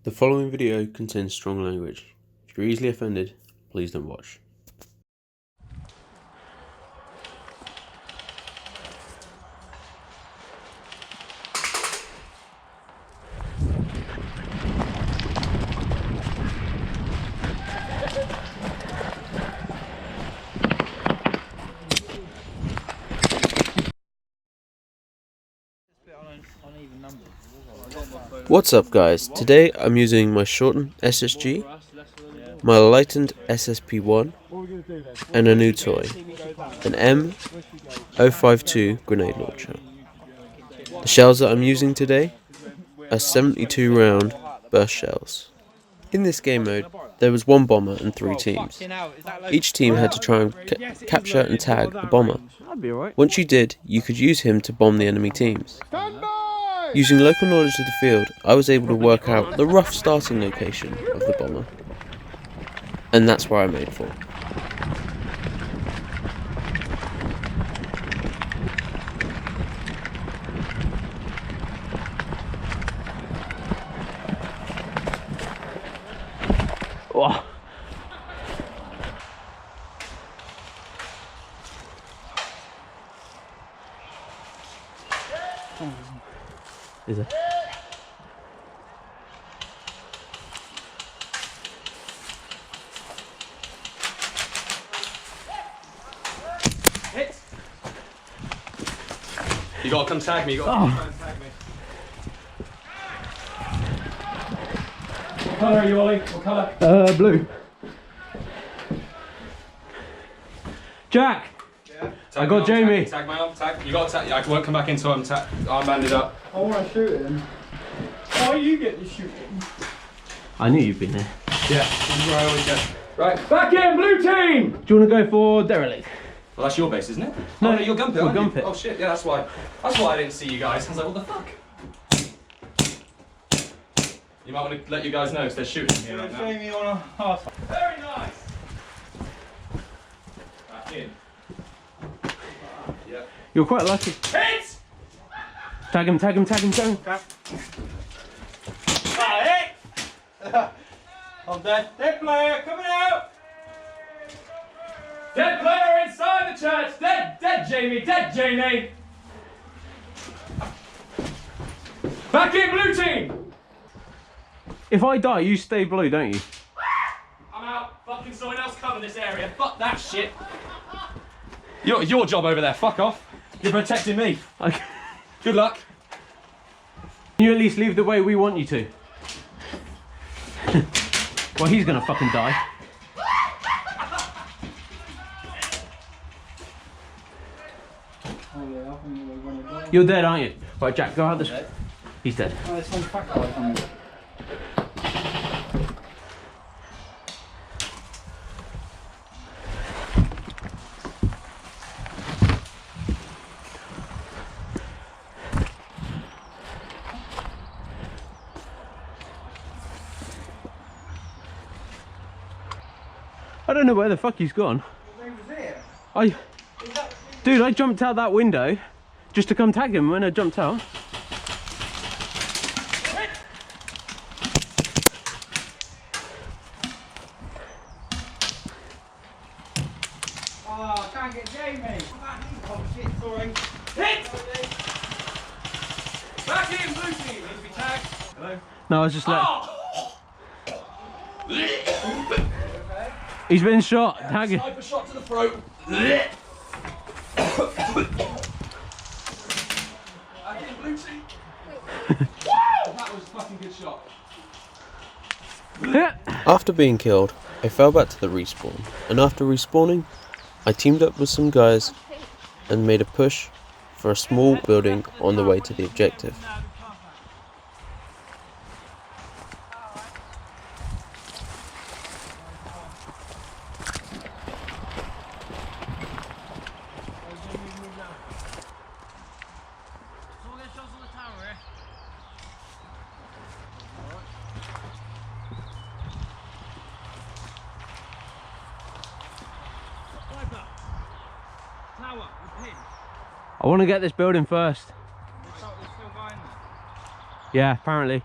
The following video contains strong language. If you're easily offended, please don't watch. What's up guys, today I'm using my shortened SSG, my lightened SSP1 and a new toy, an M052 grenade launcher. The shells that I'm using today are 72 round burst shells. In this game mode there was one bomber and 3 teams. Each team had to try and capture and tag the bomber. Once you did, you could use him to bomb the enemy teams. Using local knowledge of the field, I was able to work out the rough starting location of the bomber, and that's where I made for. Oh. Is it? Hit! You gotta come tag me, you gotta come tag me. What colour are you, Ollie? What colour? Blue. Jack! Yeah. I got Jamie. Tag my arm, tag. You gotta tag. I won't come back into him, arm banded up. I want to shoot him. Why you get to shoot him? I knew you'd been there. Yeah, this is where I always get. Right, back in, blue team! Do you want to go for derelict? Well, that's your base, isn't it? No, oh, no, you're gun pit, aren't you? pit. Oh shit, yeah, that's why. That's why I didn't see you guys. I was like, what the fuck? You might want to let you guys know because they're shooting here right now. Jamie on a half. Very nice! Back in. Yeah. You're quite lucky. Hit! Tag him, tag him, tag him, tag him. Hit! I'm dead. Dead player coming out! Dead player inside the church! Dead Jamie! Dead Jamie! Back in, blue team! If I die, you stay blue, don't you? I'm out. Fucking someone else cover this area. Fuck that shit. Your job over there. Fuck off. You're protecting me. Okay. Good luck. You at least leave the way we want you to. Well, he's gonna fucking die. You're dead, aren't you? Right, Jack, go out this way. He's dead. Oh, there's some fat guy coming. I don't know where the fuck he's gone. Dude, I jumped out that window just to come tag him when I jumped out. Oh, I can't get Jamie. Oh shit, sorry. Hit! Back in, blue team. Needs to be tagged. Hello? No, I was just like... Oh! He's been shot. Tag him. Sniper shot to the throat. Back in, blue team. Wow! That was a fucking good shot. After being killed, I fell back to the respawn, and after respawning, I teamed up with some guys and made a push for a small building on the way to the objective. I want to get this building first. Yeah, apparently.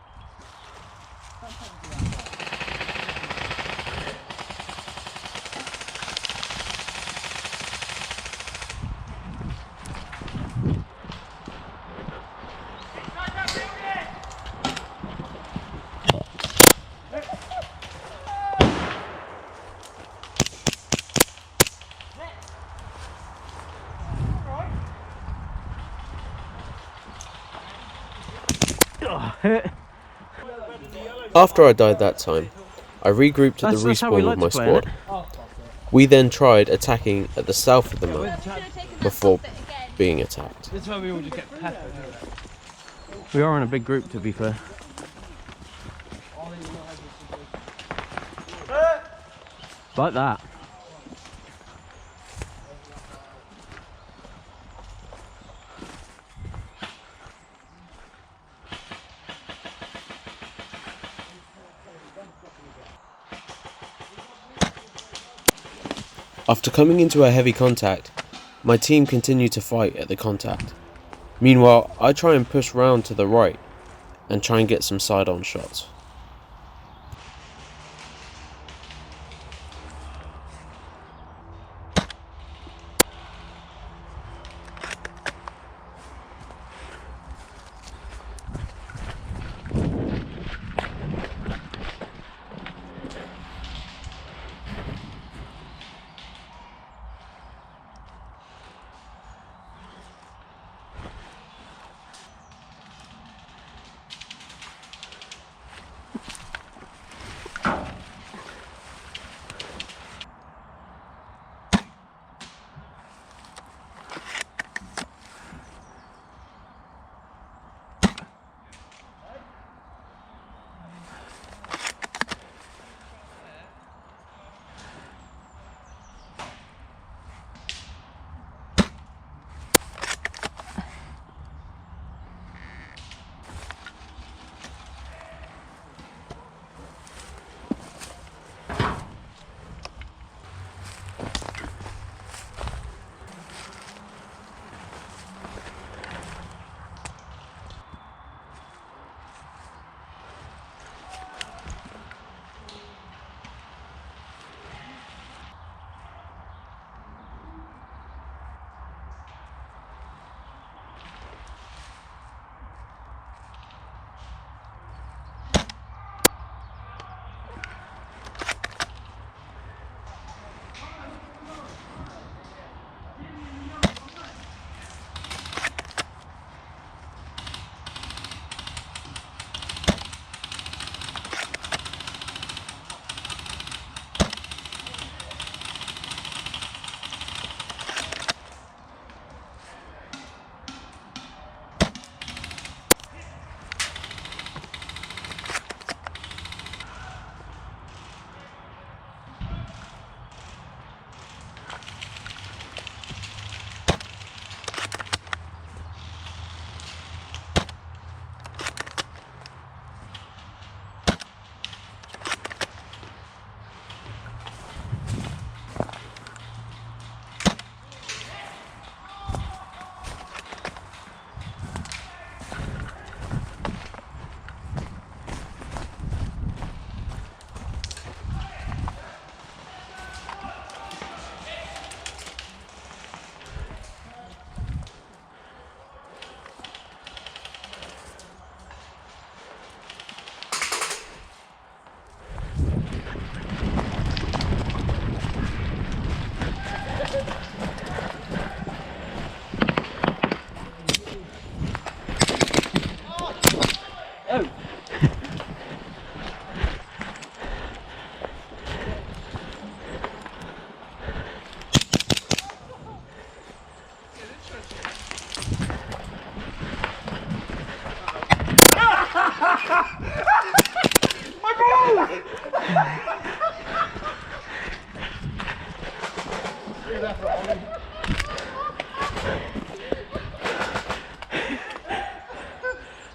After I died that time, I regrouped at the That's how we respawn like with to my play, squad. We then tried attacking at the south of the map before being attacked. This is where we all just get peppered. We are in a big group, to be fair. Like that. After coming into a heavy contact, my team continued to fight at the contact. Meanwhile, I try and push round to the right and try and get some side-on shots.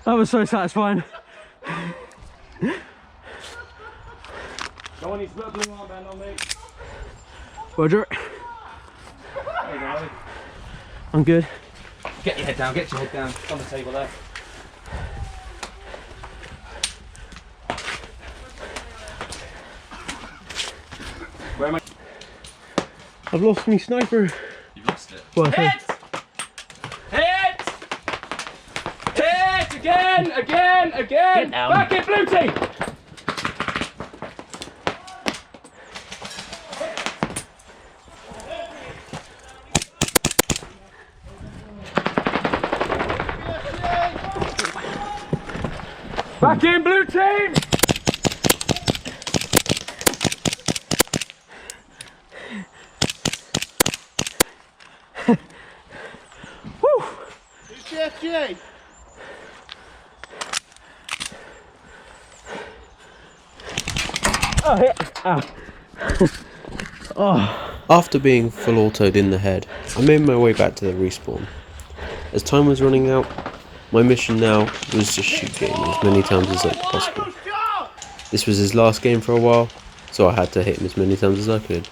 That was so satisfying. No one needs to put a blue armband on me. Roger. There you go. I'm good. Get your head down, get your head down. It's on the table there. I've lost my sniper. You've lost it. Well, Hit! Hit! Hit! Again! Again! Again! Get down. Back in, blue team! Back in, blue team! Woo! GFG. Oh, hit. Ow. Oh. After being full autoed in the head, I made my way back to the respawn. As time was running out, my mission now was just shoot Gaten as many times as possible. This was his last game for a while, so I had to hit him as many times as I could.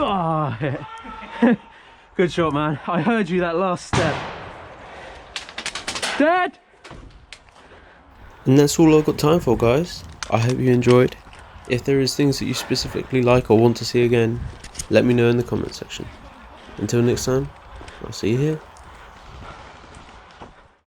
Oh, good shot, man. I heard you that last step. Dead! And that's all I've got time for, guys. I hope you enjoyed. If there is things that you specifically like or want to see again, let me know in the comment section. Until next time, I'll see you here.